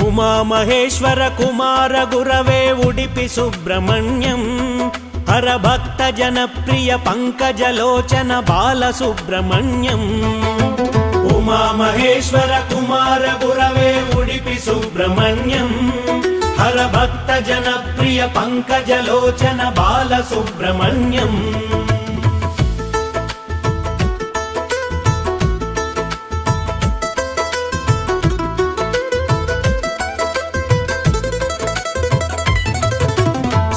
ಉಮಾ ಮಹೇಶ್ವರ ಕುಮಾರ ಗುರವೇ ಉಡುಪಿ ಸುಬ್ರಹ್ಮಣ್ಯಂ ಹರ ಭಕ್ತ ಜನಪ್ರಿಯ ಪಂಕಜಲೋಚನ ಬಾಲ ಸುಬ್ರಹ್ಮಣ್ಯಂ. ಉಮಾ ಮಹೇಶ್ವರ ಕುಮಾರ ಗುರವೇ ಉಡುಪಿ ಸುಬ್ರಹ್ಮಣ್ಯಂ ಹರ ಭಕ್ತ ಜನಪ್ರಿಯ ಪಂಕಜಲೋಚನ ಬಾಲ ಸುಬ್ರಹ್ಮಣ್ಯಂ.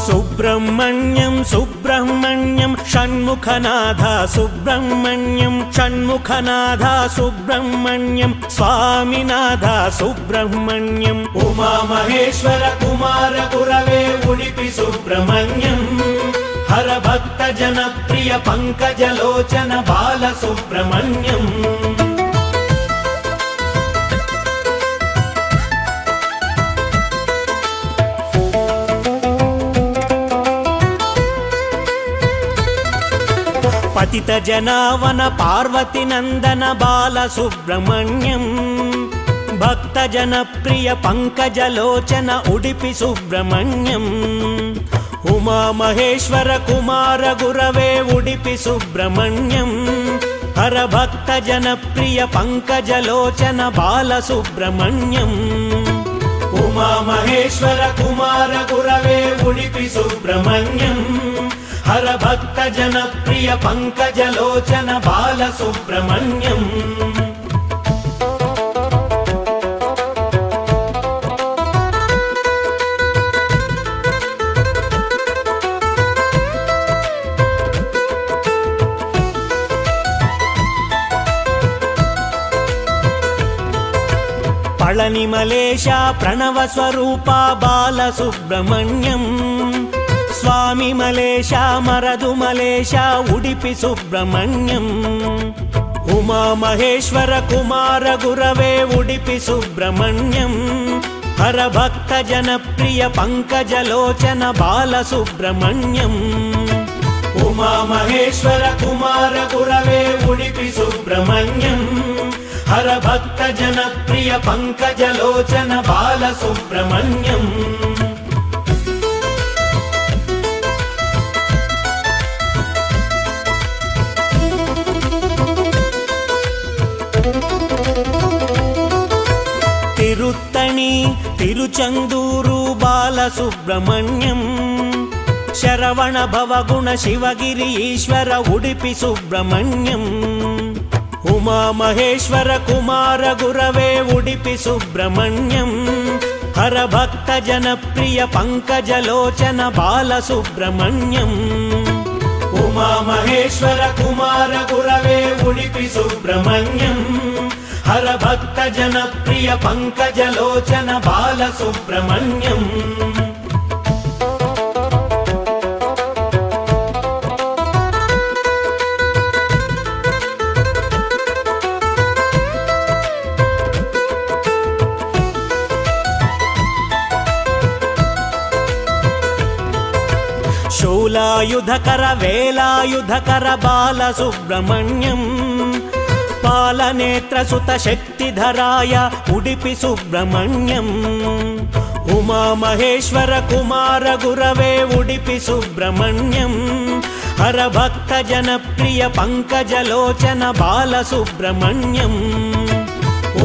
ಸುಬ್ರಹ್ಮಣ್ಯಂ ಸುಬ್ರಹ್ಮಣ್ಯಂ ಷಣ್ಮುಖನಾಥ ಸುಬ್ರಹ್ಮಣ್ಯಂ ಷಣ್ಮುಖನಾಥ ಸುಬ್ರಹ್ಮಣ್ಯಂ ಸ್ವಾಮಿನಾಥ ಸುಬ್ರಹ್ಮಣ್ಯಂ. ಉಮಾ ಮಹೇಶ್ವರ ಕುಮಾರ ಗುರವೇ ಉಡುಪಿ ಸುಬ್ರಹ್ಮಣ್ಯಂ ಹರ ಭಕ್ತ ಜನಪ್ರಿಯ ಪಂಕಜಲೋಚನ ಬಾಲ ಸುಬ್ರಹ್ಮಣ್ಯಂ. ಪತಿತ ಜನಾವನ ಪಾರ್ವತಿ ನಂದನ ಬಾಲ ಸುಬ್ರಹ್ಮಣ್ಯಂ ಭಕ್ತ ಜನಪ್ರಿಯ ಪಂಕಜಲೋಚನ ಉಡುಪಿ ಸುಬ್ರಹ್ಮಣ್ಯಂ. ಉಮಾ ಮಹೇಶ್ವರ ಕುಮಾರ ಗುರವೇ ಉಡುಪಿ ಸುಬ್ರಹ್ಮಣ್ಯಂ ಹರ ಭಕ್ತ ಜನಪ್ರಿಯ ಪಂಕಜಲೋಚನ ಬಾಲ ಸುಬ್ರಹ್ಮಣ್ಯಂ. ಉಮಾ ಮಹೇಶ್ವರ ಕುಮಾರ ಗುರವೇ ಉಡುಪಿ ಸುಬ್ರಹ್ಮಣ್ಯಂ ಹರ ಭಕ್ತ ಜನಪ್ರಿಯ ಪಂಕಜಲೋಚನ ಬಾಲ ಸುಬ್ರಹ್ಮಣ್ಯಂ. ಪಳನಿ ಮಲೇಶ ಪ್ರಣವ ಸ್ವರೂಪ ಬಾಲ ಸುಬ್ರಹ್ಮಣ್ಯಂ ಸ್ವಾಮಿ ಮಲೇಶ ಮರದು ಮಲೇಶ ಉಡುಪಿ ಸುಬ್ರಹ್ಮಣ್ಯಂ. ಉಮಾ ಮಹೇಶ್ವರ ಕುಮಾರ ಗುರವೇ ಉಡುಪಿ ಸುಬ್ರಹ್ಮಣ್ಯಂ ಹರ ಭಕ್ತ ಜನಪ್ರಿಯ ಪಂಕಜಲೋಚನ ಬಾಲ ಸುಬ್ರಹ್ಮಣ್ಯಂ. ಉಮಾ ಮಹೇಶ್ವರ ಕುಮಾರ ಗುರವೇ ಉಡುಪಿ ಸುಬ್ರಹ್ಮಣ್ಯಂ ಹರ ಭಕ್ತ ಜನಪ್ರಿಯ ಪಂಕಜಲೋಚನ ಬಾಲ ಸುಬ್ರಹ್ಮಣ್ಯಂ. ತಿರುತ್ತಣಿ ತಿರುಚಂದೂರು ಬಾಲ ಸುಬ್ರಹ್ಮಣ್ಯಂ ಶರವಣ ಭವಗುಣ ಶಿವಗಿರಿ ಈಶ್ವರ ಉಡುಪಿ ಸುಬ್ರಹ್ಮಣ್ಯಂ. ಉಮಾ ಮಹೇಶ್ವರ ಕುಮಾರ ಗುರವೇ ಉಡುಪಿ ಸುಬ್ರಹ್ಮಣ್ಯಂ ಹರ ಭಕ್ತ ಜನಪ್ರಿಯ ಪಂಕಜಲೋಚನ ಬಾಲ ಸುಬ್ರಹ್ಮಣ್ಯಂ. ಉಮಾ ಮಹೇಶ್ವರ ಕುಮಾರ ಗುರವೇ ಉಡುಪಿ ಸುಬ್ರಹ್ಮಣ್ಯಂ ಹರ ಭಕ್ತ ಜನಪ್ರಿಯ ಪಂಕಜಲೋಚನ ಬಾಲ ಸುಬ್ರಹ್ಮಣ್ಯಂ. ಶೂಲಾಯುಧಕರ ವೇಲಾಯುಧಕರ ಬಾಲ ಸುಬ್ರಹ್ಮಣ್ಯಂ ಪಾಲನೇತ್ರ ಸುತ ಶಕ್ತಿಧರಾಯ ಉಡುಪಿ ಸುಬ್ರಹ್ಮಣ್ಯಂ. ಉಮಾ ಮಹೇಶ್ವರ ಕುಮಾರ ಗುರವೇ ಉಡುಪಿ ಸುಬ್ರಹ್ಮಣ್ಯಂ ಹರ ಭಕ್ತ ಜನಪ್ರಿಯ ಪಂಕಜಲೋಚನ ಬಾಲ ಸುಬ್ರಹ್ಮಣ್ಯಂ.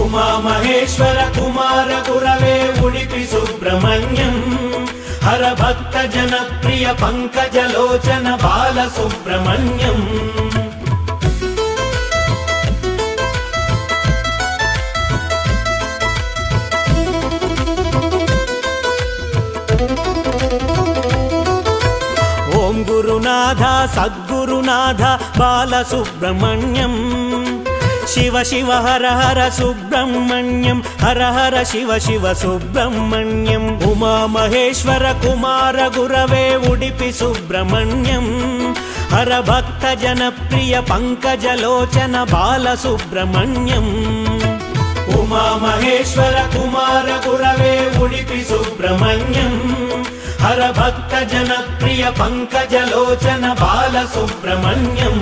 ಉಮಾ ಮಹೇಶ್ವರ ಕುಮಾರ ಗುರವೇ ಉಡುಪಿ ಸುಬ್ರಹ್ಮಣ್ಯಂ ಹರ ಭಕ್ತ ಜನಪ್ರಿಯ ಪಂಕಜಲೋಚನ ಬಾಲ ಸುಬ್ರಹ್ಮಣ್ಯಂ. ಓಂ ಗುರುನಾಥ ಸದ್ಗುರುನಾಥ ಬಾಲ ಸುಬ್ರಹ್ಮಣ್ಯಂ ಶಿವ ಶಿವ ಹರ ಹರ ಸುಬ್ರಹ್ಮಣ್ಯಂ ಹರ ಹರ ಶಿವ ಶಿವ ಸುಬ್ರಹ್ಮಣ್ಯಂ. ಉಮಾ ಮಹೇಶ್ವರ ಕುಮಾರ ಗುರವೇ ಉಡುಪಿ ಸುಬ್ರಹ್ಮಣ್ಯಂ ಹರ ಭಕ್ತ ಜನಪ್ರಿಯ ಪಂಕಜಲೋಚನ ಬಾಲ ಸುಬ್ರಹ್ಮಣ್ಯಂ. ಉಮಾ ಮಹೇಶ್ವರ ಕುಮಾರ ಗುರವೇ ಉಡುಪಿ ಸುಬ್ರಹ್ಮಣ್ಯಂ ಹರ ಭಕ್ತ ಜನಪ್ರಿಯ ಪಂಕಜಲೋಚನ ಬಾಲ ಸುಬ್ರಹ್ಮಣ್ಯಂ.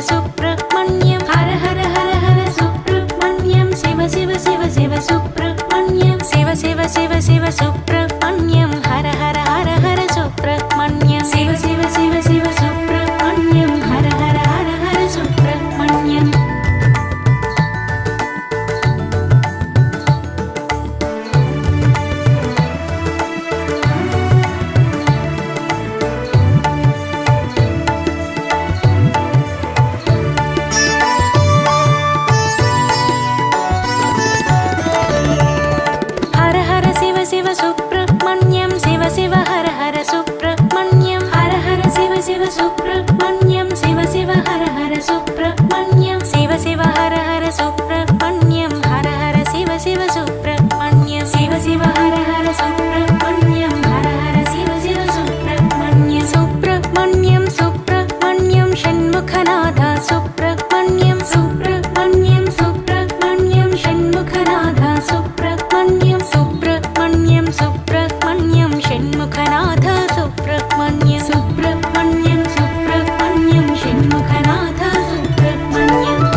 सुब्रह्मण्यं हर हर हर हर सुब्रह्मण्यं शिव शिव शिव शिव सुब्रह्मण्यं शिव शिव शिव शिव सुब्रह्मण्यं हर हर हर हर सुब्रह्मण्यं शिव शिव शिव शिव सुब्रह्मण्यं हर हर हर हर सुब्रह्मण्यं शिव सुब्रह्मण्यं शिव शिव हर हर सुब्रह्मण्यं हर हर शिव शिव सुब्रह्मण्यं शिव शिव हर हर सुब्रह्मण्यं शिव शिव हर हर सुब्रह्मण्यं हर हर शिव शिव सुब्रह्मण्यं शिव शिव हर हर सुब्रह्मण्यं हर हर शिव शिव सुब्रह्मण्यं सुब्रह्मण्यं सुब्रह्मण्यं षण्मुखनाथ सुब्रह्मण्यं सुब्रह्मण्यं सुब्रह्मण्यं षण्मुखनाथ सुब्रह्मण्यं सुब्रह्मण्यं सुब्रह्मण्यं षण्मुखनाथ सुब्रह्मण्यं सुब्रह्मण्यं सुब्रह्मण्यं षण्मुखनाथ सुब्रह्मण्यं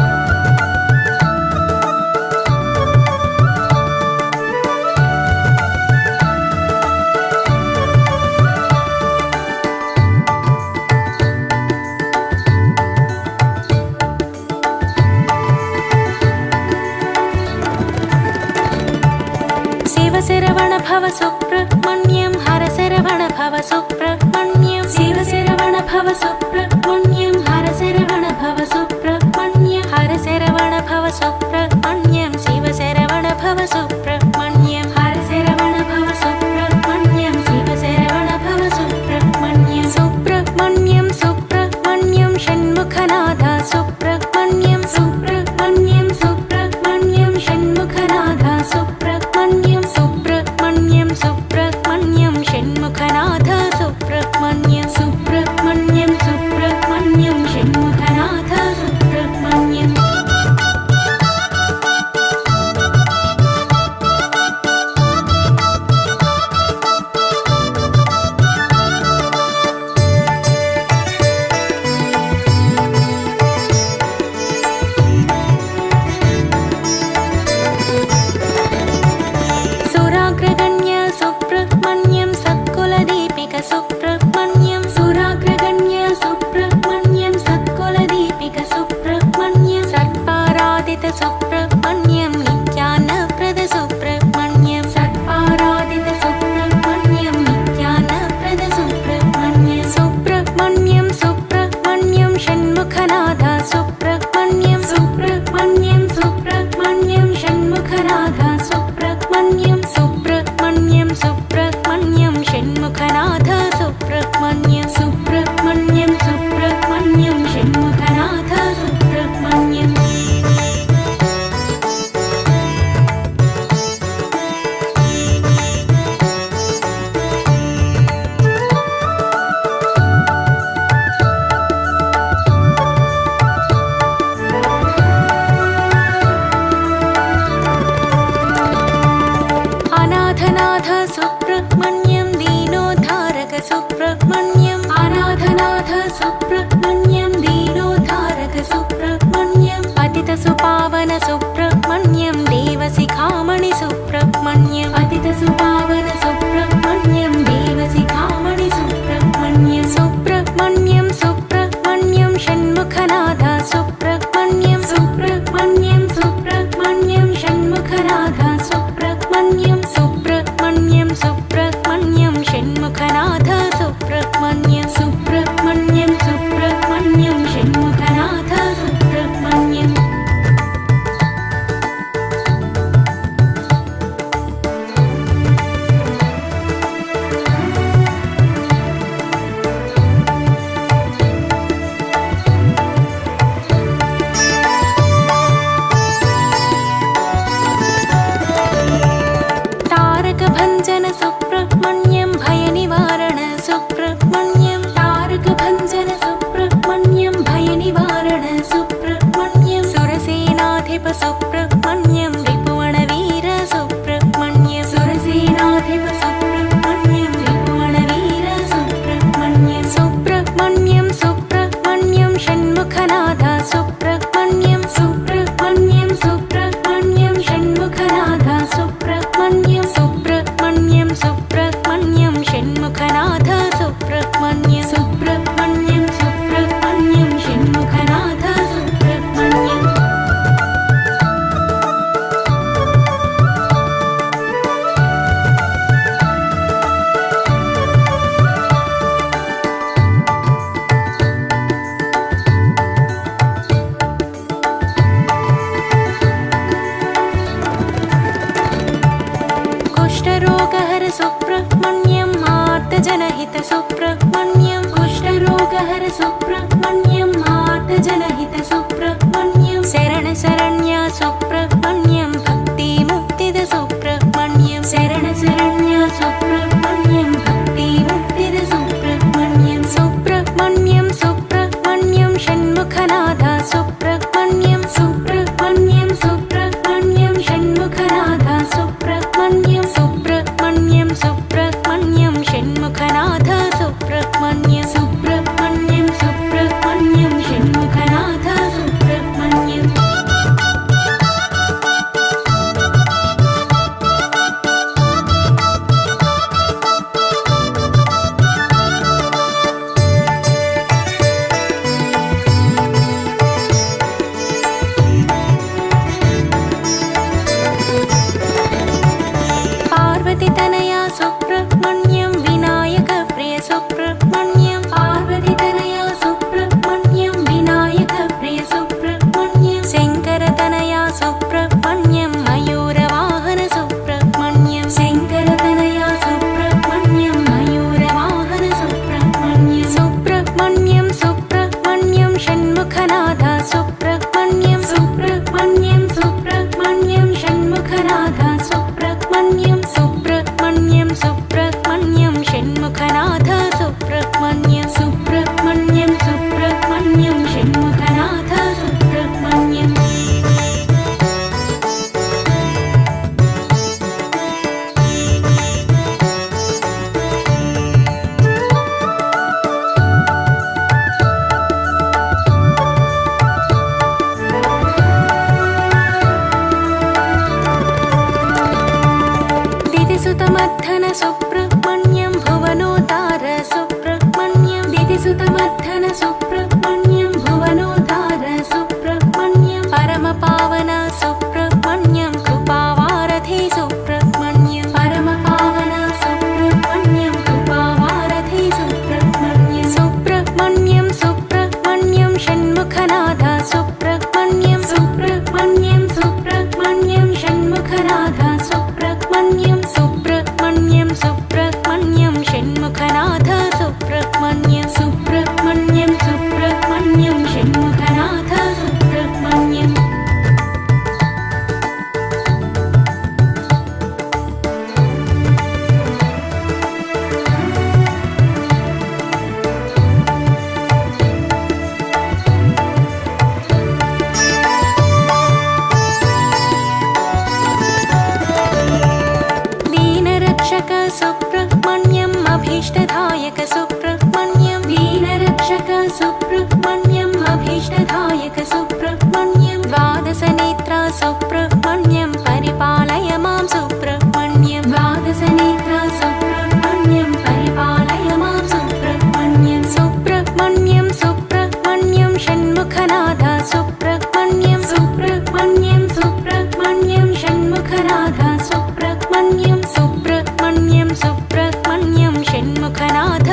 शिव शरवण भव सुब्रह्मण्यं हर शरवण भव सुब्रह्मण्यं शिव शरवण भव सुब्रह्मण्यं हर शरवण भव सुब्रह्मण्यं हर शरवण भव सुब्रह्मण्यं शिव शरवण भव सुब्रह्मण्यं हर शरवण भव सुब्रह्मण्यं शिव शरवण भव सुब्रह्मण्यं सुब्रह्मण्यं सुब्रह्मण्यं षण्मुखनाथ सुब्रह्मण्यं सुब्रह्मण्यं सुब्रह्मण्यं षण्मुखनाथ सुब्रह्मण्यं सुब्रह्मण्यं सुब्रह्मण्यं षण्मुखनाथ सुब्रह्मण्यं सुब्रह्मण्यं सुब्रह्मण्यं षण्मुखनाथ सुब्रह्मण्यं सुराग्रगण्य सुब्रह्मण्यं सत्कुलदीपिक सुब्रह्मण्यं सुराग्रगण्य सुब्रह्मण्यं सत्कुलदीपिक सुब्रह्मण्यं सर्पाराधित सुब्रह्मण्यं नित्यानप्रद सुब्रह्मण्यं सर्पाराधित सुब्रह्मण्यं नित्यानप्रद सुब्रह्मण्यं सुब्रह्मण्यं सुब्रह्मण्यं षण्मुखनाथ सुब्रह्मण्यं सुब्रह्मण्यं सुब्रह्मण्यं षण्मुखनाथ सुब्रह्मण्यं सुब्रह्मण्यं सुब्रह्मण्यं षण्मुखनाथ सुब्रह्मण्यं सुब्रह्मण्यं सुब्रह्मण्यं षण्मुखनाथ सुब्रह्मण्यं अनाथनाथ सुब्रह्मण्यं दीनोद्धारक सुब्रह्मण्यं अनाथनाथ सुब्रह्मण्यं दीनोद्धारक सुब्रह्मण्यं पतित सुपावन सुब्रह्मण्यं देवशिखामणि सुब्रह्मण्यं पतित सुपावन सुब्रह्मण्यं देवशिखामणि सुब्रह्मण्यं सुब्रह्मण्यं सुब्रह्मण्यं षण्मुखनाथ सुब्रह्मण्यं सुब्रह्मण्यं सुब्रह्मण्यं षण्मुखनाथ सुब्रह्मण्यं सुब्रह्मण्यं सुब्रह्मण्यं षण्मुखनाथ सुब्रह्मण्यं सुब्रह्मण्यं सुब्रह्मण्यं षण्मुखनाथ सुब्रह्मण्यं तारकभञ्जन सुब्रह्मण्यं भयनिवारण सुब्रह्मण्यं तारकभञ्जन सुब्रह्मण्यं भयनिवारण सुब्रह्मण्यं सुरसेनाधिप सुब्रह्मण्यं रिपुवणवीर सुब्रह्मण्यं सुरसेनाधिप सुब्रह्मण्यं रिपुवणवीर सुब्रह्मण्यं सुब्रह्मण्यं सुब्रह्मण्यं षण्मुखनाथ कुष्ठरोगहर सुब्रह्मण्यं मार्तजनहित सुब्रह्मण्यं कुष्ठरोगहर सुब्रह्मण्यं मार्तजनहित सुब्रह्मण्यं शरण शरण्य सुब्रह्मण्यं भक्तिमुक्तिद सुब्रह्मण्यं शरण शरण्य सुब्रह्मण्यं भक्तिमुक्तिद सुब्रह्मण्यं सुब्रह्मण्यं सुब्रह्मण्यं षण्मुखनाथ सुब्रह्मण्यं सुब्रह्मण्यं सुब्रह्मण्यं षण्मुखनाथ सुब्रह्मण्यं सुब्रह्मण्यं सुब्रह्मण्यं षण्मुखनाथ सुब्रह्मण्यं सुब्रह्मण्यं सुब्रह्मण्यं षण्मुखनाथ सुब्रह्मण्यं पार्वतीतनया सुब्रह्मण्यं विनायकप्रिय सुब्रह्मण्यं पार्वतीतनया सुब्रह्मण्यं विनायकप्रिय सुब्रह्मण्यं शङ्करतनया सुब्रह्मण्यं मयूरवाहन सुब्रह्मण्यं शङ्करतनया सुब्रह्मण्यं मयूरवाहन सुब्रह्मण्यं सुब्रह्मण्यं सुब्रह्मण्यं षण्मुखनाथ सुब्रह्मण्यं सुब्रह्मण्यं सुब्रह्मण्यं षण्मुखनाथ सुब्रह्मण्यं सुब्रह्मण्यं सुब्रह्मण्यं षण्मुखनाथ सुब्रह्मण्यं सुब्रह्मण्यं सुब्रह्मण्यं षण्मुखनाथ सुब्रह्मण्यं दितिसुतमद्धन सुब्रह्मण्यं भुवनोद्धार सुब्रह्मण्यं दितिसुतमद्धन सुब्रह्मण्यं भुवनोद्धार सुब्रह्मण्यं परमपावन सुब्रह्मण्यं कृपावारधि सुब्रह्मण्यं परमपावन सुब्रह्मण्यं कृपावारधि सुब्रह्मण्यं सुब्रह्मण्यं सुब्रह्मण्यं षण्मुखनाथ सुब्रह्मण्यं सुब्रह्मण्यं सुब्रह्मण्यं षण्मुखनाथ सुब्रह्मण्यं सुब्रह्मण्यं सुब्रह्मण्यं षण्मुखनाथ सुब्रह्मण्यं सुब्रह्मण्यं सुब्रह्मण्यं षण्मुखनाथ सुब्रह्मण्यं दीनरक्षक सुब्रह्मण्यम् अभीष्टदायक सुब्रह्मण्यं दीनरक्षक सुब्रह्मण्यम् अभीष्टदायक सुब्रह्मण्यं द्वादशनेत्र सुब्रह्मण्यं परिपालय मां सुब्रह्मण्यं द्वादशनेत्र सुब्रह्मण्यं परिपालय मां सुब्रह्मण्यं सुब्रह्मण्यं सुब्रह्मण्यं षण्मुखनाथ सुब्रह्मण्यं सुब्रह्मण्यं सुब्रह्मण्यं षण्मुखनाथ सुब्रह्मण्यं सुब्रह्मण्यं सुब्रह्मण्यं षण्मुखनाथ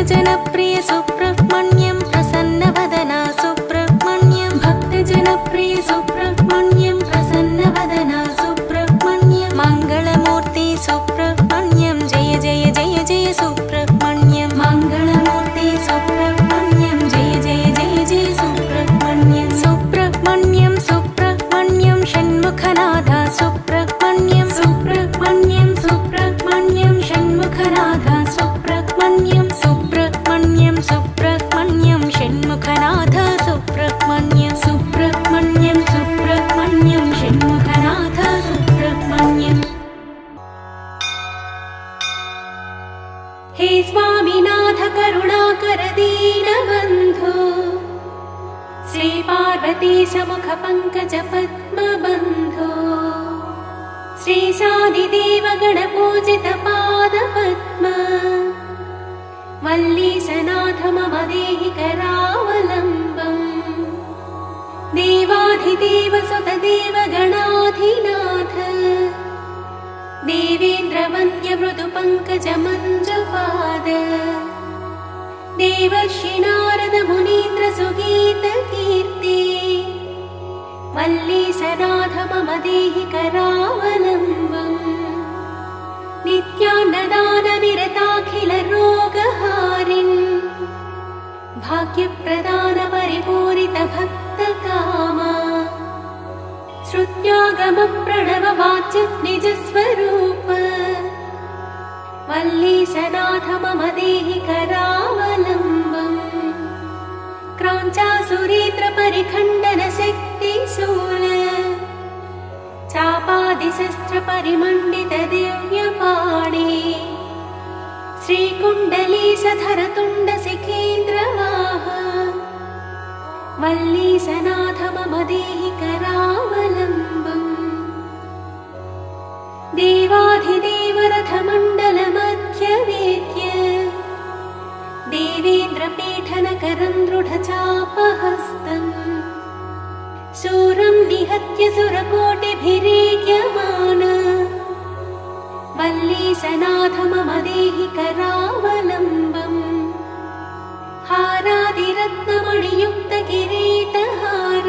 भक्तजनप्रिय सुब्रह्मण्यं प्रसन्नवदना सुब्रह्मण्यं भक्तजनप्रिय सुब्रह्मण्यं प्रसन्नवदना सुब्रह्मण्यं मङ्गलमूर्ति सुब्रह्मण्यं जय जय जय जय सुब्रह्मण्यं मङ्गलमूर्ति सुब्रह्मण्यं जय जय जय जय सुब्रह्मण्यं सुब्रह्मण्यं सुब्रह्मण्यं षण्मुखनाथ सुब्रह्मण्यं सुब्रह्मण्यं सुब्रह्मण्यं षण्मुखनाथ सुब्रह्मण्यं सुब्रह्मण्यं सुब्रह्मण्यं षण्मुखनाथ सुब्रह्मण्यं सुब्रह्मण्यं सुब्रह्मण्यं षण्मुखनाथ सुब्रह्मण्यम् हे स्वामिनाथ करुणाकर दीनबन्धो श्रीपार्वतीश मुखपङ्कज पद्मबन्धो श्रीशादिदेव गणपूजित पादपद्म वल्लीशनाथ मम देहि करावलम्बम् देवाधिदेव सुतदेव गणाधिनाथ देवेन्द्रवन्द्य मृदुपङ्कज मञ्जुपाद देवर्षि नारद मुनीन्द्र सुगीत कीर्ति वल्लीशनाथ मम देहि करावलम्बम् नित्यान्नदान निरताखिल रोगहारिन् भाग्यप्रदान परिपूरित भक्तकामा श्रुत्यागम प्रणव वाच्य निजस्वरूप वल्लीशनाथ मम देहि करावलम्बम् क्राञ्चासुरेन्द्र परिखण्डन शक्तिशूल चापादिशस्त्र परिमण्डित दिव्यपाणे श्रीकुण्डलीशधर तुण्ड शिखेन्द्रवाह वल्लीशनाथ मम देहि करावलम्बम् देवाधिदेव रथमण्डलमध्यवेद्य देवेन्द्रपीठनकरं दृढचापहस्तम् शूरं निहत्य सुरकोटिभिरेक्यमान वल्लीशनाथ मम देहि करावलम्बम् हारादिरत्नमणियुक्त किरीटहार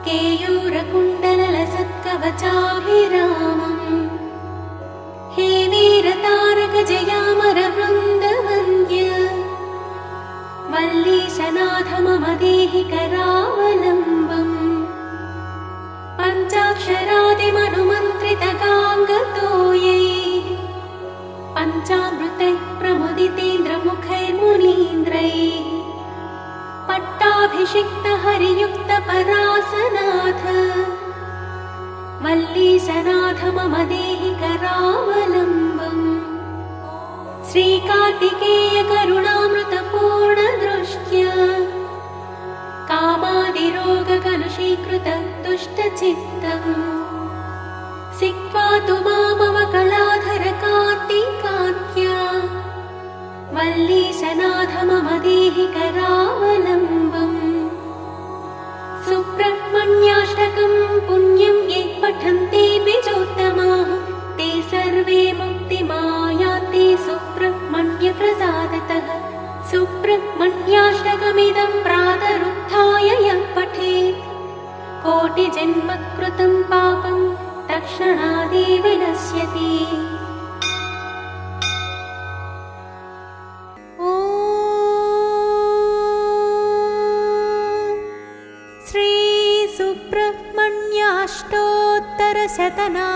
केयूरकुण्डलसत्कवचाभिरामम् हे वीरतारक जयामर वृन्दवन्द्य वल्लीशनाथ मम देहि करावलम्बम् पञ्चाक्षरादिमनुमन्त्रित गाङ्गतोयैः पञ्चामृतैः प्रमुदितेन्द्रमुखैर्मुनीन्द्रैः पट्टाभिषिक्त हरियुक्त परासनाथ वल्लीशनाथ मम देहि करावलम्बम् श्रीकार्तिकेय करुणामृतपूर्ण दृष्ट्या कामादिरोगकलुषीकृत दुष्टचित्तम् सिक्त्वा तु मामवकलाधर कार्तिकात्या वल्लीशनाथ मम देहि करावलम्बम् सुब्रह्मण्याष्टकं पुण्यं ये पठन्ते द्विजोत्तमाः ते सर्वे मुक्तिमायान्ति सुब्रह्मण्यप्रसादतः सुब्रह्मण्याष्टकमिदं प्रातरुत्थाय यः पठेत् कोटिजन्मकृतं पापं तत्क्षणादेव विनश्यति।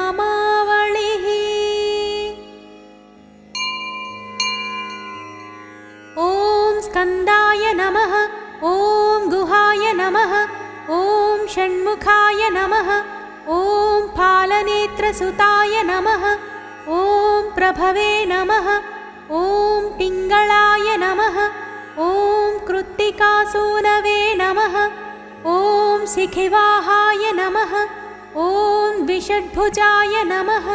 श्रीसुब्रह्मण्याष्टोत्तरशतनामावलिः। ॐ स्कन्दाय नमः, ॐ गुहाय नमः, ॐ षण्मुखाय नमः, ॐ फालनेत्रसुताय नमः, ॐ प्रभवे नमः, ॐ पिङ्गळाय नमः, ॐ कृत्तिकासूनवे नमः, ॐ शिखिवाहाय नमः, ॐ विषड्भुजाय नमः,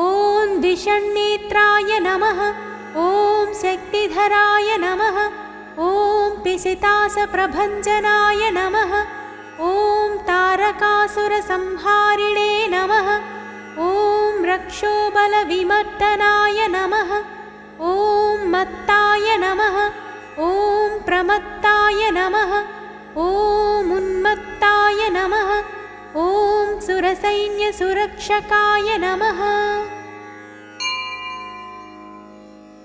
ॐ विषण्नेत्राय नमः, ॐ शक्तिधराय नमः, ॐ पिशितासप्रभञ्जनाय नमः, ॐ तारकासुरसंहारिणे नमः, ॐ रक्षोबलविमर्दनाय नमः। ॐ मत्ताय नमः। ॐ प्रमत्ताय नमः। ॐ उन्मत्ताय नमः। ॐ सुरसैन्यसुरक्षकाय नमः।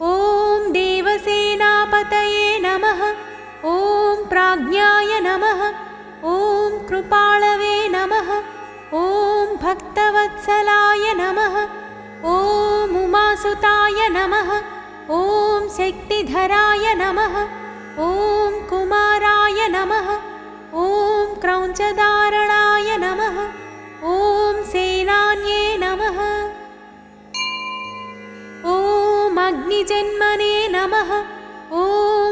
ॐ देवसेनापतये नमः। ॐ प्राज्ञाय नमः। ॐ कृपाळवे नमः। ॐ भक्तवत्सलाय नमः। ॐ उमासुताय नमः। ॐ शक्तिधराय नमः। ॐ कुमाराय नमः। ॐ क्रौञ्चधारणाय नमः। ॐ सेनान्ये नमः। ॐ अग्निजन्मने नमः। ॐ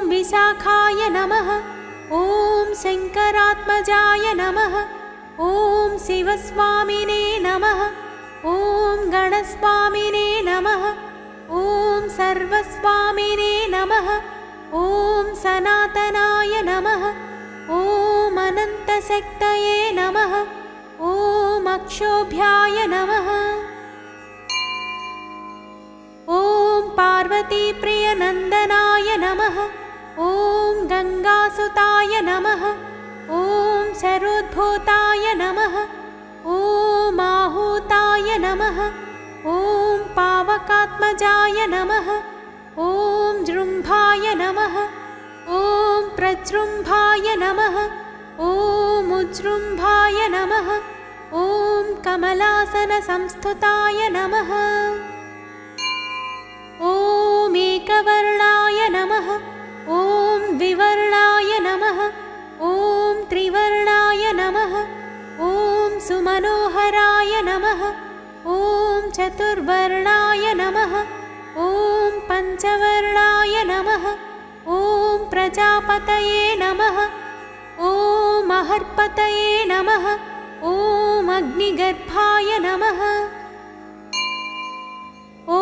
विशाखाय नमः। ॐ शङ्करात्मजाय नमः। ॐ शिवस्वामिने नमः। ॐ गणस्वामिने नमः। ॐ सर्वस्वामिने नमः। ॐ सनातनाय नमः। ॐ अनन्तशक्तये नमः। ॐ अक्षोभ्याय नमः। ॐ पार्वतीप्रियनन्दनाय नमः। ॐ गङ्गासुताय नमः। ॐ शरोद्भूताय नमः। ॐ आहूताय नमः। ॐ पावकात्मजाय नमः। ॐ जृम्भाय नमः। ॐ प्रजृम्भाय नमः। ॐ उज्जृम्भाय नमः। ॐ कमलासनसंस्थुताय नमः। ॐ एकवर्णाय नमः। ॐ द्विवर्णाय नमः। ॐ त्रिवर्णाय नमः। ॐ सुमनोहराय नमः। ॐ चतुर्वर्णाय नमः। ॐ पञ्चवर्णाय नमः। ॐ प्रजापतये नमः। ॐ अहर्पतये नमः। ॐ अग्निगर्भाय नमः। ॐ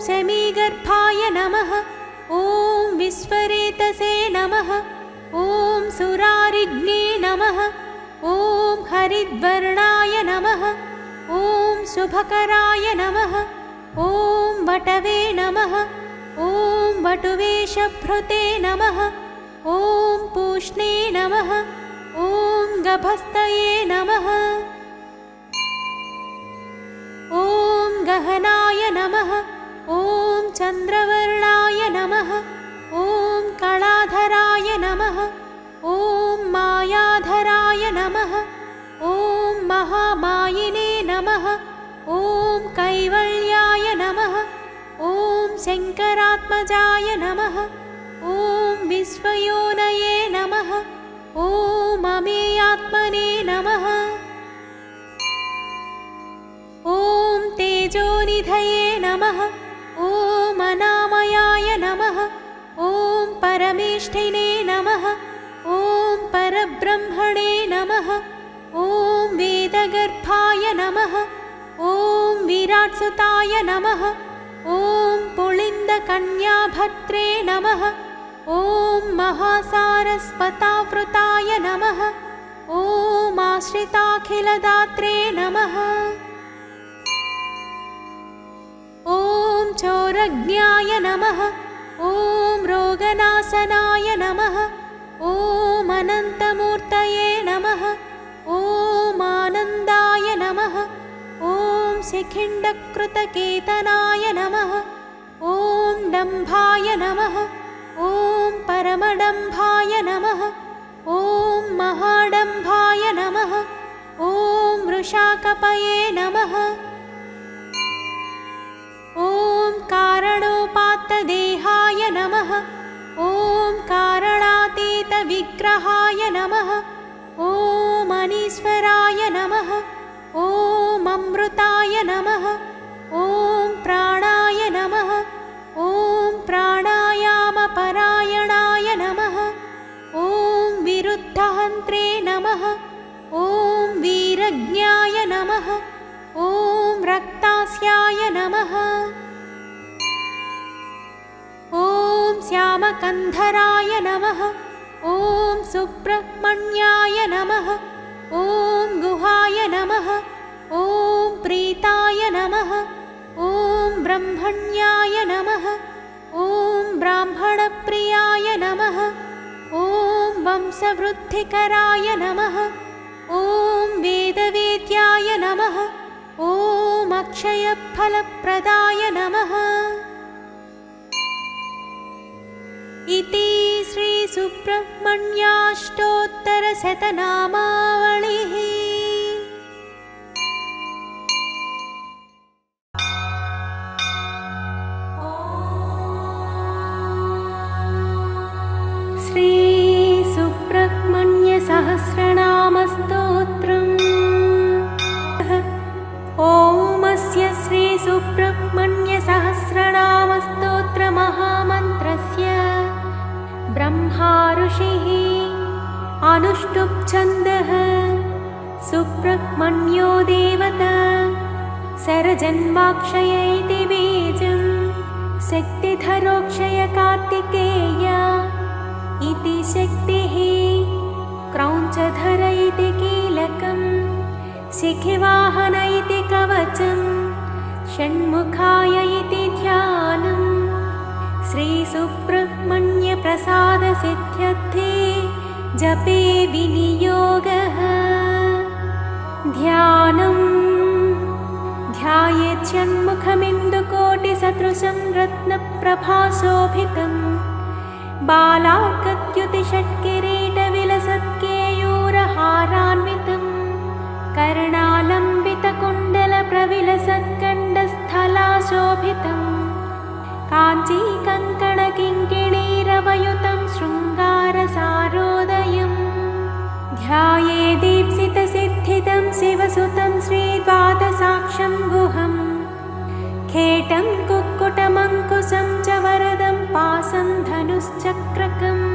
शमीगर्भाय नमः। ॐ विश्वरेतसे नमः। ॐ सुरारिग्ने नमः। ॐ हरिद्वर्णाय नमः। ॐ शुभकराय नमः। ॐ वटवे नमः। ॐ वटुवेशभृते नमः। ॐ पूष्णे नमः। ॐ गभस्तये नमः। ॐ गहनाय नमः। ॐ चन्द्रवर्णाय नमः। ॐ कलाधराय नमः। ॐ मायाधराय नमः। ॐ महामायिने नमः। ॐ कैवल्याय नमः। ॐ शङ्करात्मजाय नमः। ॐ विश्वयोनये नमः। ॐ अमेयात्मने नमः। ॐ तेजोनिधये नमः। ॐ अनामयाय नमः। ॐ परमेष्ठिने नमः। ॐ परब्रह्मणे नमः। ॐ वेदगर्भाय नमः। ॐ विराट्सुताय नमः। ॐ पुलिन्दकन्याभद्रे नमः। ॐ महासारस्वतावृताय नमः। ॐ आश्रिताखिलदात्रे नमः। ॐ चोरज्ञाय नमः। ॐ रोगनाशनाय नमः। ॐ अनन्तमूर्तये नमः। ॐ आनन्दाय नमः। ॐ शिखिण्डकृतकेतनाय नमः। ॐ डम्भाय नमः। ॐ परमडम्भाय नमः। ॐ महाडम्भाय नमः। ॐ वृषाकपये नमः। ॐ कारणोपात्तदेहाय नमः। ॐ कारणातीतविग्रहाय नमः। ॐ अनीश्वराय नमः। ॐ अमृताय नमः। ॐ प्राणाय नमः। ॐ प्राणायामपरायणाय नमः। ॐ विरुद्धहन्त्रे नमः। ॐ वीरज्ञाय नमः। ॐ रक्तास्याय नमः। ॐ श्यामकन्धराय नमः। ॐ सुब्रह्मण्याय नमः। ॐ गुहाय नमः। ॐ प्रीताय नमः। ब्रह्मण्याय नमः। ॐ ब्राह्मणप्रियाय नमः। ॐ वंशवृद्धिकराय नमः। ॐ वेदवेद्याय नमः। ॐ अक्षयफलप्रदाय नमः। इति श्रीसुब्रह्मण्याष्टोत्तरशतनामावलिः। श्रीसुब्रह्मण्यसहस्रनामस्तोत्रम्। ॐ श्रीसुब्रह्मण्यसहस्रनामस्तोत्रमहामन्त्रस्य ब्रह्मा ऋषिः अनुष्टुप् छन्दः सुब्रह्मण्यो देवता शरजन्माक्षय इति बीजं शक्तिधरोक्षय कार्तिकेय इति शक्तिः क्रौञ्चधर इति कीलकं शिखिवाहन इति कवचं षण्मुखाय इति ध्यानम् श्रीसुब्रह्मण्यप्रसादसिद्ध्यर्थे जपे विनियोगः। ध्यानम् ध्यायेत् षण्मुखमिन्दुकोटिसदृशं रत्नप्रभाशोभितं बालार्कद्युतिषट्किरीटविलसत्केयूरहारान्वितं कर्णालम्बितकुण्डलप्रविलसत्कण्डस्थलाशोभितं काञ्चीकङ्कणकिङ्किणीरवयुतं शृङ्गारसारोदयम् ध्यायेदीप्सितसिद्धिदं शिवसुतं श्रीद्वादशाक्षं गुहं खेटं कुक्कुटमङ्कुशं च वरदं पाशं धनुश्चक्रकम्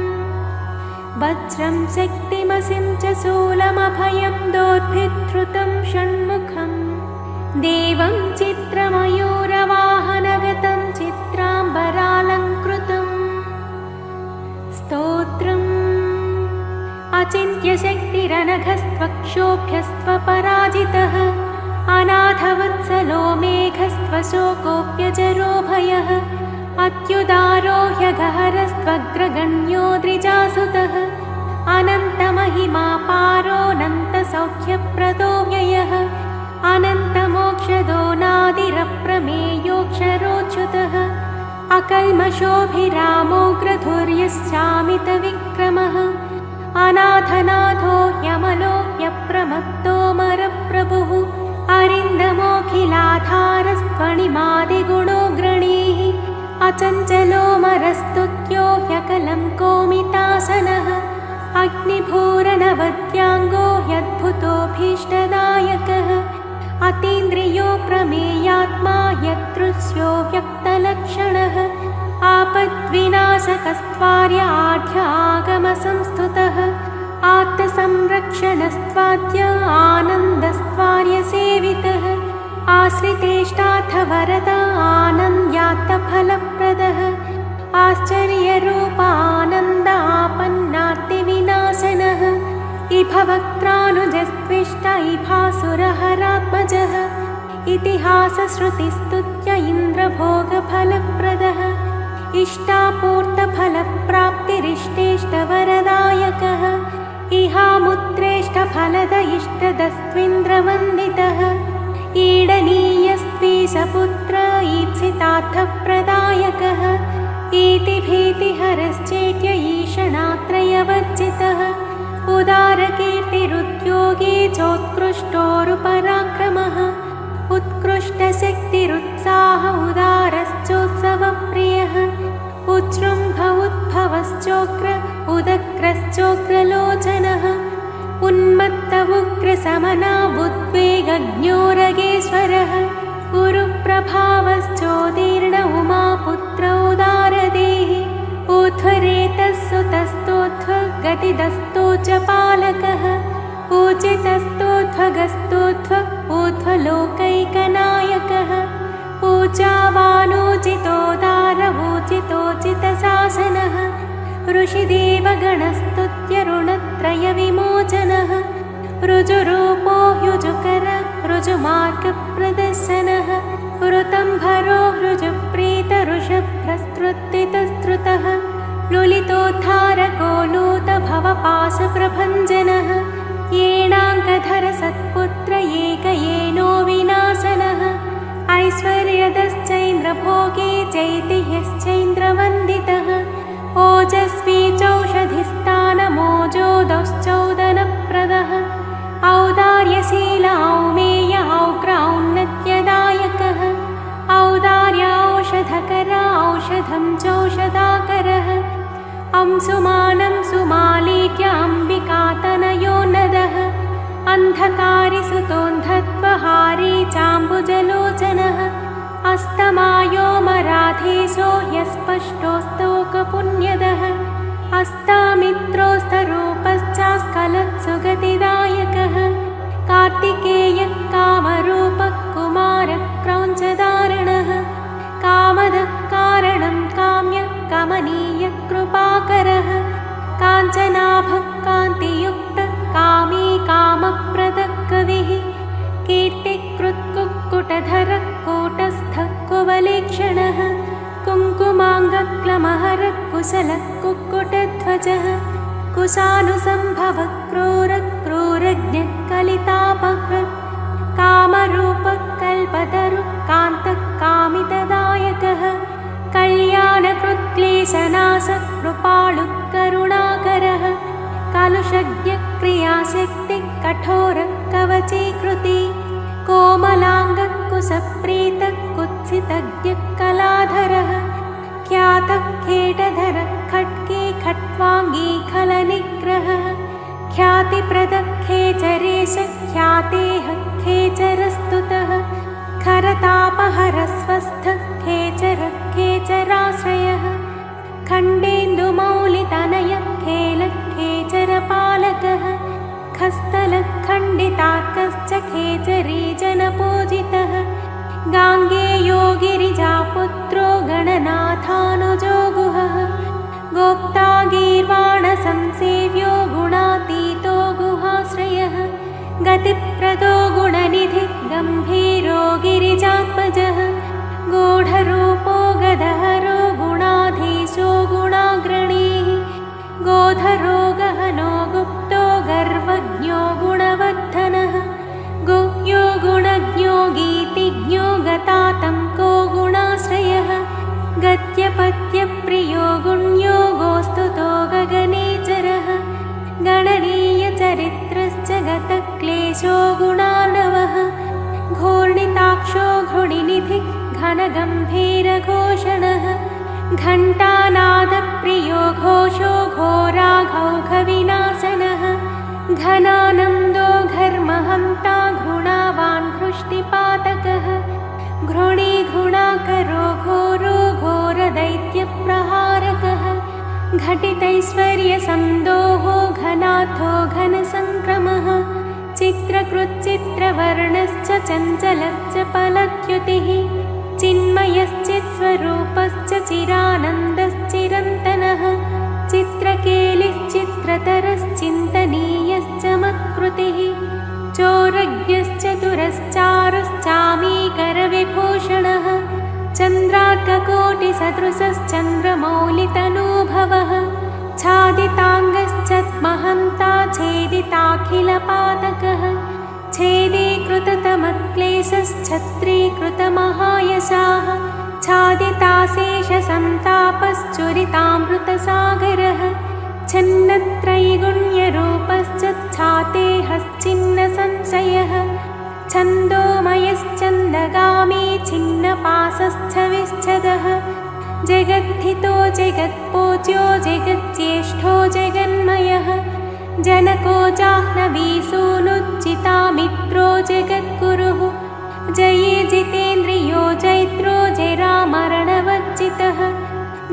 वज्रं शक्तिमसिं च शूलमभयं दोर्भिद्धृतं षण्मुखं देवं चित्रमयूरवाहनगतं चित्राम्बरालङ्कृतम् स्तोत्रम् अचिन्त्यशक्तिरनघस्त्वक्षोभ्यस्त्वपराजितः अनाथवत्सलो मेघस्त्वशोकोऽप्यजरो भयः अत्युदारो ह्यगहरस्त्वग्रगण्यो द्विजासुतः अनन्तमहिमापारोऽनन्तसौख्यप्रदो व्ययः अनन्तमोक्षदो नादिरप्रमेयोऽक्षरोच्युतः अकल्मषोऽभिरामोऽग्रधुर्यश्चामितविक्रमः अनाथनाथो ह्यमलो ह्यप्रमत्तोऽमरप्रभुः अरिन्दमोऽखिलाधारस्त्वणिमादिगुणोऽग्रणीः अचञ्चलोऽमरस्तुत्यो ह्यकलं कोमितासनः अग्निभूरणवद्याङ्गो ह्यद्भुतोऽभीष्टदायकः अतीन्द्रियो प्रमेयात्मा यदृश्यो व्यक्तलक्षणः आपद्विनाशकस्त्वार्य आढ्य आगमसंस्तुतः आत्मसंरक्षणस्त्वाद्य आनन्दस्त्वार्यसेवितः आश्रितेष्टाथ वरद आनन्द्यात्तफलप्रदः आश्चर्यरूप आनन्द आपन्नार्तिविनाशनः इभवक्त्रानुजस्त्विष्ट इभासुरहरात्मजः इतिहासश्रुतिस्तुत्य इन्द्रभोगफलप्रदः इष्टापूर्तफलप्राप्तिरिष्टेष्टवरदायकः इहामुत्रेष्टफलद इष्टदस्त्विन्द्रवन्दितः ईडनीयस्त्वीसपुत्र ईप्सितार्थप्रदायकः ईतिभीतिहरश्चेत्य ईशणात्रयवर्जितः उदारकीर्तिरुद्योगी चोत्कृष्टोरुपराक्रमः उत्कृष्टशक्तिरुत्साह उदारश्चोत्सवप्रियः उच्छृम्भ उद्भवश्चोग्र उदग्रश्चोग्रलोचनः उन्मत्त उग्रशमना उद्वेगज्ञोरगेश्वरः गुरुप्रभावश्चोदीर्ण उमापुत्र उदारदेहि ऊध्वरेतस्सुतस्तोध्व गतिदस्तोजपालकः पूजितस्तोध्वगस्तोध्व ऊध्वलोकैकनायकः पूजावानोचितोदार ऊचितोचितशासनः ऋषिदेवगणस्तुत्य ऋणत्रयविमोचनः ऋजुरूपो ह्युजुकर ऋजुमार्गप्रदर्शनः ऋतम्भरो ऋजुप्रीतऋषभ्रस्तृत्तितस्तृतः लुलितोद्धारको लूतभवपाशप्रभञ्जनः येणाङ्कधर सत्पुत्र एकयेनो विनाशनः ऐश्वर्यदश्चैन्द्रभोगे चैतिह्यश्चैन्द्रवन्दितः ओजस्वी चौषधिस्थानमोजोदश्चौदनप्रदः औदार्यशील औमेय औग्रौन्नत्यदायकः औदार्यौषधकर औषधं चौषधाकरः अंशुमानं सुमालीक्य अम्बिकातनयोन्नदः अन्धकारि सुतोन्धत्वहारी चाम्बुजलोचनः अस्तमायो मराधेशो ह्यस्पष्टोस्तोकपुण्यदः अस्तामित्रोस्तरूपश्चास्खलत्सुगतिदायकः कार्तिकेयः कामरूपः कुमारः क्रौञ्चधारणः कामदः कारणं काम्यः कमनीयः कृपाकरः काञ्चनाभः कान्तियुक्तः कामी कामप्रदः कविः कीर्तिकृत्कुक्कुटधरः कूटस्थः कुवलेक्षणः कुङ्कुमाङ्गक्लमहरः कुशलः कुक्कुटध्वजः कुशानुसम्भवः क्रूरः क्रूरज्ञः कलितापः कामरूपः कल्पतरुः कान्तः कामितदायकः कल्याणकृत्क्लेशनाशः कृपालुः करुणाकरः कलुषज्ञः क्रियाशक्तिः कठोरः कवचीकृति कोमलाङ्गः कुशप्रीतः कुत्सितज्ञः कलाधरः ख्यातः खेटधरः खट्के खट्वाङ्गी खलनिग्रहः ख्यातिप्रदः खेचरेशः ख्यातेः खेचरस्तुतः खरतापहरस्वस्थः खेचरः खेचराश्रयः खण्डेन्दुमौलितनयः खेलः खेचरपालकः खस्तलः खण्डितार्कश्च खेचरी जनपूजितः गाङ्गेयो गिरिजापुत्रो गणनाथानुजो गुहः गोप्ता गीर्वाणसंसेव्यो गुणातीतो गुहाश्रयः गतिप्रदो गुणनिधिः गम्भीरो गिरिजात्मजः गूढरूपो गदहरो गुणाधीशो गुणाग्रणीः गोधरो गहनो गुप्तो गर्वज्ञो गुणवर्धनः गुह्यो गुणज्ञो गीतिज्ञो गतातङ्को गुणाश्रयः गद्यपद्यप्रियो गुण्यो गोस्तुतो गगनेचरः गणनीयचरित्रश्च गतक्लेशो गुणार्णवः घूर्णिताक्षो घृणिनिधिः घनगम्भीरघोषणः घण्टानादप्रियो घोषो घोराघौघविनाशनः घनानन्दो घर्महन्ता घृणावान् घृष्टिपातकः घृणी घृणाकरो घोरो घोरदैत्यप्रहारकः घटितैश्वर्यसन्दोहो घनाथो घनसङ्क्रमः चित्रकृच्चित्रवर्णश्च चञ्चलश्च फलद्युतिः चिन्मयश्चित्स्वरूपश्च चिरानन्दश्चिरन्तनः चित्रकेलिश्चित्रतरश्चिन्तनीयश्च मत्कृतिः चोरज्ञश्चतुरश्चारुश्चामीकरविभूषणः चन्द्रार्ककोटिसदृशश्चन्द्रमौलितनूभवः छादिताङ्गश्चत्महन्ता छेदिताखिलपातकः छेदीकृततमक्लेशश्छत्रीकृतमहायशाः छादिताशेषसन्तापश्चुरितामृतसागरः छन्नत्रैगुण्यरूपश्च छातेहश्चिन्नसंशयः छन्दोमयश्चन्दगामी छिन्नपाशश्च विच्छदः जगद्धितो जगत्पूज्यो जगज्येष्ठो जगन्मयः जनको जाह्नवीसूनुच्चितामित्रो जगद्गुरुः जये जितेन्द्रियो जैत्रो जरामरणवर्जितः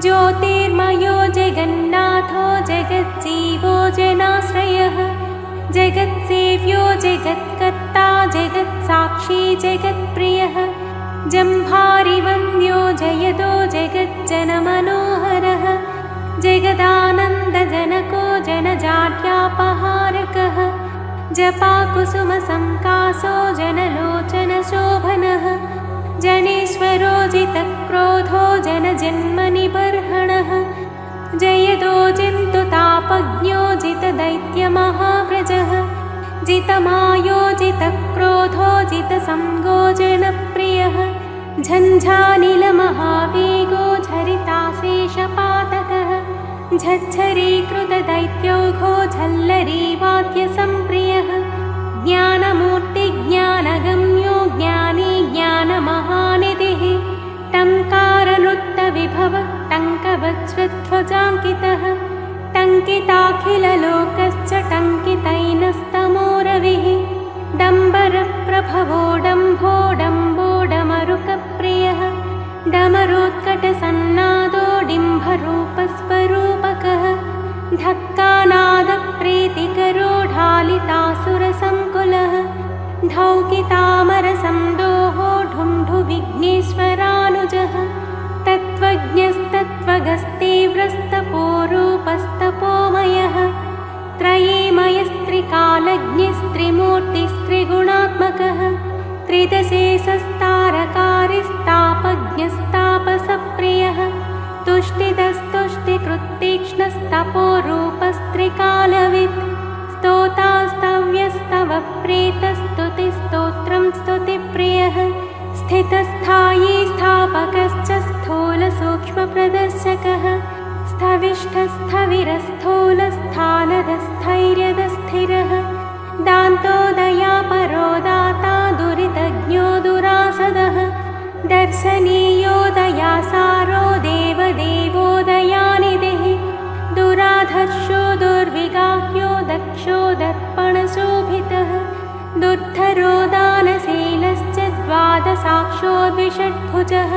ज्योतिर्मयो जगन्नाथो जगज्जीवो जनाश्रयः जगत्सेव्यो जगत्कर्ता जगत्साक्षी जगत्प्रियः जम्भारिवन्द्यो जयदो जगज्जनमनोहरः जगदानन्दजनको जनजाड्यापहारकः जपाकुसुमसङ्कासो जनलोचनशोभनः जनेश्वरोजितक्रोधो जनजन्मनिबर्हणः जयदो जन्तुतापज्ञो जितदैत्यमहाव्रजः जितमायो जितक्रोधो जितसङ्गो जनप्रियः झञ्झानिलमहावेगो झरिताशेषपातकः झच्छरीकृतदैत्यौघो झल्लरीवाद्यसम्प्रियः ज्ञानमूर्तिज्ञानगम्यो ज्ञानी ज्ञानमहानिधिः टङ्कारनृत्तविभवः टङ्कवज्रध्वजाङ्कितः टङ्किताखिललोकश्च टङ्कितैनस्तमोरविः डम्बरप्रभवो डम्भो डम्बोडमरुकप्रियः डमरोत्कटसन्नादो डिम्भरूपस्वरूपकः धक्कानादप्रीतिकरो ढालितासुरसङ्कुलः धौकितामरसन्दोहो ढुण्ढुविघ्नेश्वरानुजः तत्त्वज्ञस्तत्त्वगस्तीव्रस्तपोरूपस्तपोमयः त्रयीमयस्त्रिकालज्ञस्त्रिमूर्तिस्त्रिगुणात्मकः त्रिदशेषस्तारकारिस्तापज्ञस्तापसप्रियः तुष्टितस्तुष्टिकृत्तीक्ष्णस्तपोरूपस्त्रिकालवित् स्तोतास्तव्यस्तवप्रेतस्तुतिस्तोत्रं स्तुतिप्रियः स्थितस्थायी स्थापकश्च स्थूलसूक्ष्मप्रदर्शकः स्थविष्ठस्थविरस्थूलस्थानदस्थैर्यदस्थिरः दान्तोदयापरो दाता दुरितज्ञो दुरासदः दर्शनीयो दयासारो देवदेवो दयानिधिः दुराधर्षो दुर्विगाह्यो दक्षो दर्पणशोभितः दुर्धरो दानशीलश्च द्वादशाक्षो द्विषड्भुजः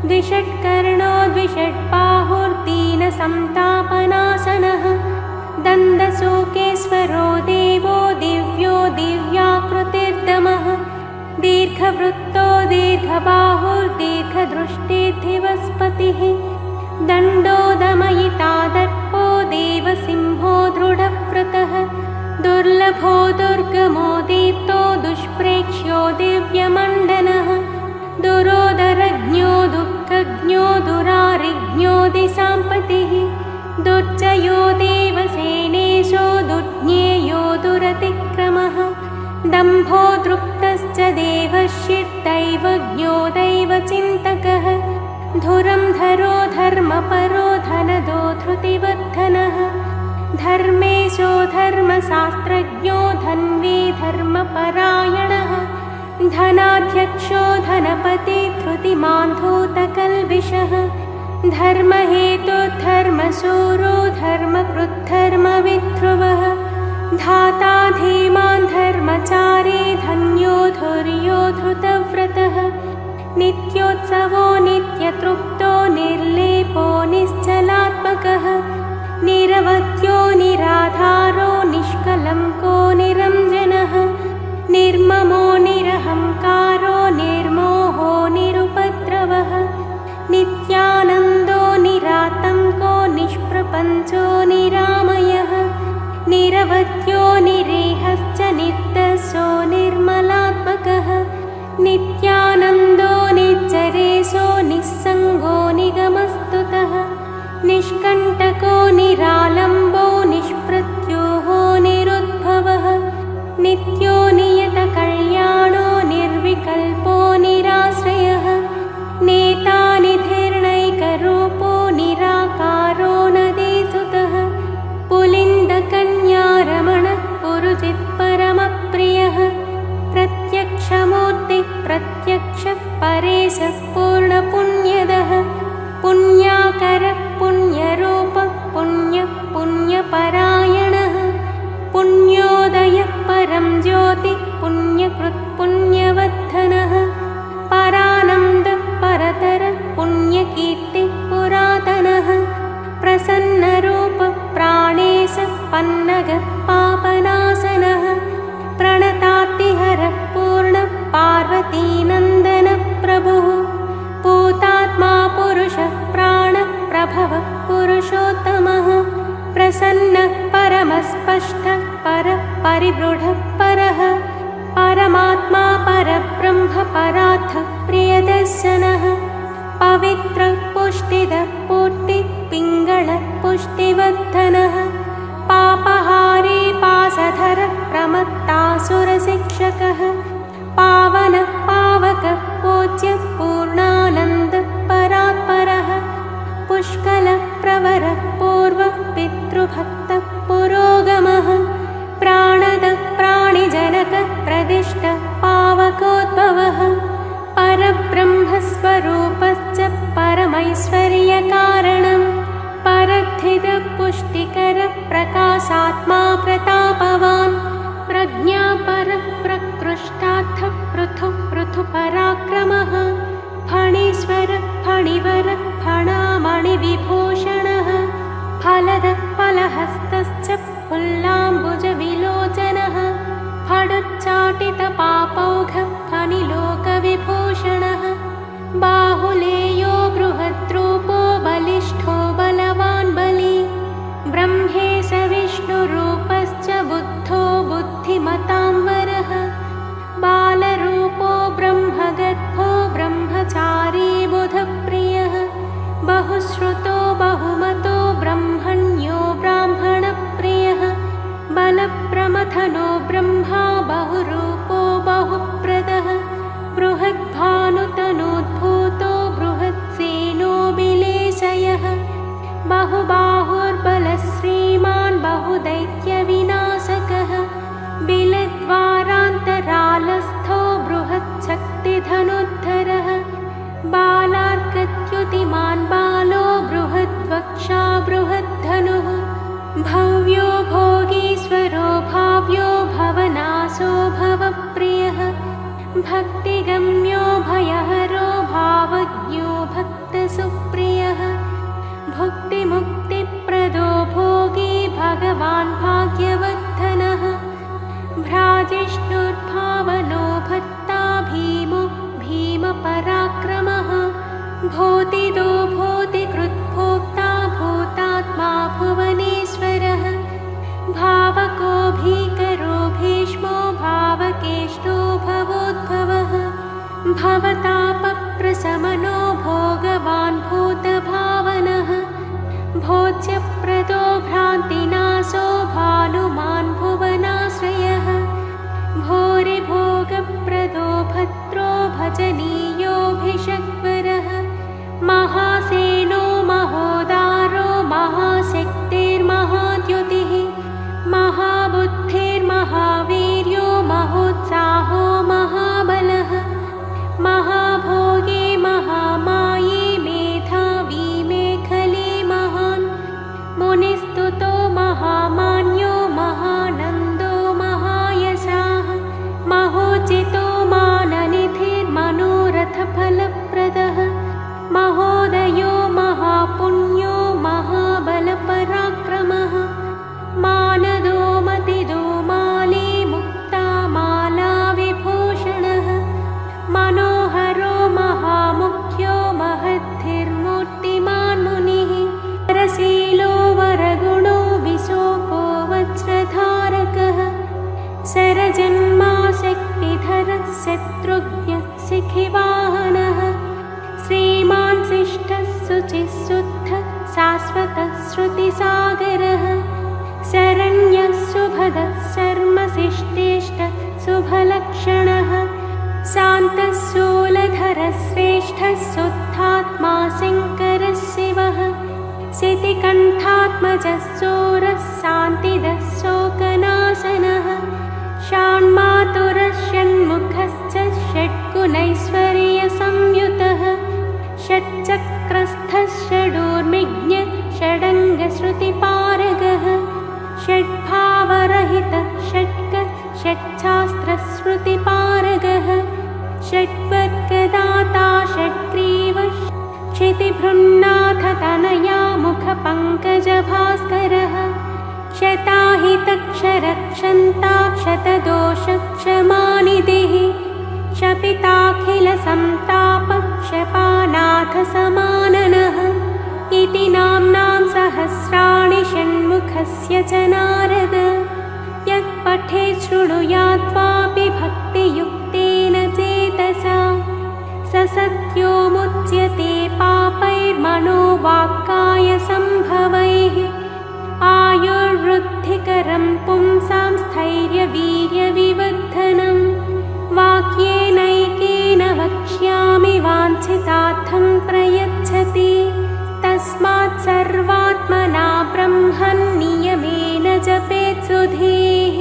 द्विषट्कर्णो द्विषट्बाहुर्दीनसन्तापनाशनः दन्दशोकेश्वरो देवो दिव्यो दिव्याकृतिर्दमः दीर्घवृत्तो दीर्घबाहुर्दीर्घदृष्टिर्धिवस्पतिः दण्डो दमयिता दर्पो देवसिंहो दृढव्रतः दुर्लभो दुर्गमो दीप्तो दुष्प्रेक्ष्यो दिव्यमण्डनः दुरोदरज्ञो दुःखज्ञो दुरारिज्ञो दिशाम्पतिः दुर्जयो देवसेनेशो दुर्ज्ञेयो दुरतिक्रमः दम्भो दृप्तश्च देवशिर्दैवज्ञो दैवचिन्तकः धुरन्धरो धर्मपरो धनदो धृतिवर्धनः धर्मेशो धर्मशास्त्रज्ञो धन्वी धर्मपरायणः धनाध्यक्षो धनपति धृतिमान् धूतकल्बिषः धर्महेतुर्धर्मशूरो धर्मकृद्धर्मविध्रुवः धाता धीमान् धर्मचारी धन्यो धुर्यो धृतव्रतः नित्योत्सवो नित्यतृप्तो निर्लेपो निश्चलात्मकः निरवध्यो निराधारो निष्कलङ्को निरञ्जनः निर्ममो निरहङ्कारो निर्मोहो निरुपद्रवः नित्यानन्दो निरातङ्को निष्प्रपञ्चो निरामयः निरवध्यो निरेहश्च निर्दशो निर्मलात्मकः नित्यानन्दो निज्जरेशो निस्सङ्गो निगमस्तुतः निष्कण्टको निरालम्बो निष्प्रत्योहो निरुद्भवः नित्यो नियतकल्याणो निर्विकल्पो निराश्रयः नेता निधिर्नैकरूपो निराकारो नदीसुतः पुलिन्दकन्यारमणः पुरुजित्परमप्रियः प्रत्यक्षमूर्तिः प्रत्यक्षः परेशः पूर्णपुण्यदः पुण्याकरः पुण्यरूपः पुण्यः पुण्यपरायणः पुण्योदयः परं ज्योतिः पुण्यकृत् पुण्यवर्धनः परानन्दः परतरः पुण्यकीर्तिः पुरातनः प्रसन्नरूपः प्राणेशः पन्नगः पापनाशनः प्रणतातिहरः पूर्णः पार्वतीनन्दनः प्रभुः पूतात्मा पुरुषः प्राणः प्रभवः पुरुषोत्तमः प्रसन्नः परमस्पष्टः परः परिबृढः परः परमात्मा परब्रह्म परार्थः प्रियदर्शनः पवित्रपुष्टिदः पुष्टिपिङ्गळः पुष्टिवर्धनः पापहारी पासधरः प्रमत्तासुरशिक्षकः पावनः पावकः पूज्यः पूर्णानन्दः परात्परः पुष्कलः प्रवरः पूर्वः पितृभक्तः पुरोगमः प्राणदः प्राणिजनकः प्रदिष्टः पावकोद्भवः परब्रह्मस्वरूपश्च परमैश्वर्यकारणं परद्धितः पुष्टिकरः प्रकाशात्मा प्रतापवान् प्रज्ञापरः प्रकृष्टार्थः पृथुपराक्रमः फणीश्वरः फणिवरः फणामणिविभूषणः फलदः फलहस्तश्च फुल्लाम्बुजविलोचनः फडुच्चाटितपापौघः फणिलोकविभूषणः बाहुलेयो बृहद्रूपो बलिष्ठो बलवान् बली ब्रह्मेश विष्णुरूपश्च बुद्धो बुद्धिमतां वरः बालरूपो ब्रह्मगर्भो ब्रह्मचारी बुधप्रियः बहुश्रुतो बहुमतो ब्रह्मण्यो ब्राह्मणप्रियः बलप्रमथनो ब्रह्मा बहुरूपो बहुप्रदः बृहद्भानुतनोद्भूतो बृहत्सेनो बिलेशयः बहुबाहुर्बलश्रीमान् बहुदैत्यविनाशकः बिलद्वारान्तरालस्थो बृहच्छक्तिधनुद्धरः बालार्कद्युतिमान् बालो बृहद्वक्षा बृहद्धनुः भव्यो भोगीश्वरो भाव्यो भवनाशो भवप्रियः भक्तिगम्यो भयहरो भावज्ञो भक्तसुप्रियः भुक्तिमुक्तिप्रदो भोगी भगवान् भाग्यवर्धनः भ्राजिष्णुर्भावनो भर्ता भीमो भीमपराक्रमः भूतिदो भूतिकृद्भोक्ता भूतात्मा भुवनेश्वरः भावको भीकरो भीष्मो भावकेष्टो भवोद्भवः भवतापप्रशमनो भोगवान् भूतभावनः भोज्यप्रदो भ्रान्तिनाशो भानुमान् भुवनाश्रयः भूरिभोगप्रदो भद्रो भजनीयोऽभिषग्वरः महासेनो महोदारो महाशक्तिर्महाद्युतिः महाबुद्धिर्महावीर्यो महोत्साहो महाबलः महाभोगी महामायी मेधावी मेखली महान् मुनिस्तुतो महामान्यो महानन्दो महायशाः महोचितो माननिधिर्मनोरथफलप्रदः महोदयो महापुण्यो महाबलपराक्रमः मानदो मतिदो माली मुक्तामाला विभूषणः मनोहरो महामुख्यो महद्धिर्मूर्तिमान् मुनिः वरशीलो वरगुणो विशोको वज्रधारकः शरजन्मा शक्तिधरः शत्रुघ्नः शिखिवाहनः श्रीमान् शिष्टः शुचिः शुद्धः शाश्वतः श्रुतिसागरः शरण्यः शुभदः शर्मशिष्टेष्टः शुभलक्षणः शान्तः शूलधरः श्रेष्ठः शुद्धात्मा शङ्करः शिवः शितिकण्ठात्मजः शूरः शान्तिदः शोकनाशनः षण्मातुरः षण्मुखश्च षड्गुणैश्वर्यसंयुतः षट्चक्रस्थः षडूर्मिज्ञः षडङ्गश्रुतिपारगः षड्भावरहितः षट्कः षट्शास्त्रश्रुतिपारगः षड्वर्गदाता षड्ग्रीवः क्षितिभृन्नाथतनया मुखपङ्कजभास्करः शताहितक्षरक्षन्ताक्षतदोषक्षमानिधिः शपिताखिलसन्तापः शपानाथसमाननः इति नाम्नां सहस्राणि षण्मुखस्य च नारद यत्पठेत् शृणुयात् वापि भक्तियुक्तेन चेतसा स सत्यो मुच्यते पापैर्मनोवाक्कायसम्भवैः आयुर्वृद्धिकरं पुंसां स्थैर्यवीर्यविवर्धनम् वाक्येनैकेन वक्ष्यामि वाञ्छितार्थं प्रयच्छति तस्मात् सर्वात्मना ब्रह्मन् नियमेन जपेत् सुधीः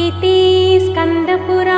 इति स्कन्दपुराणे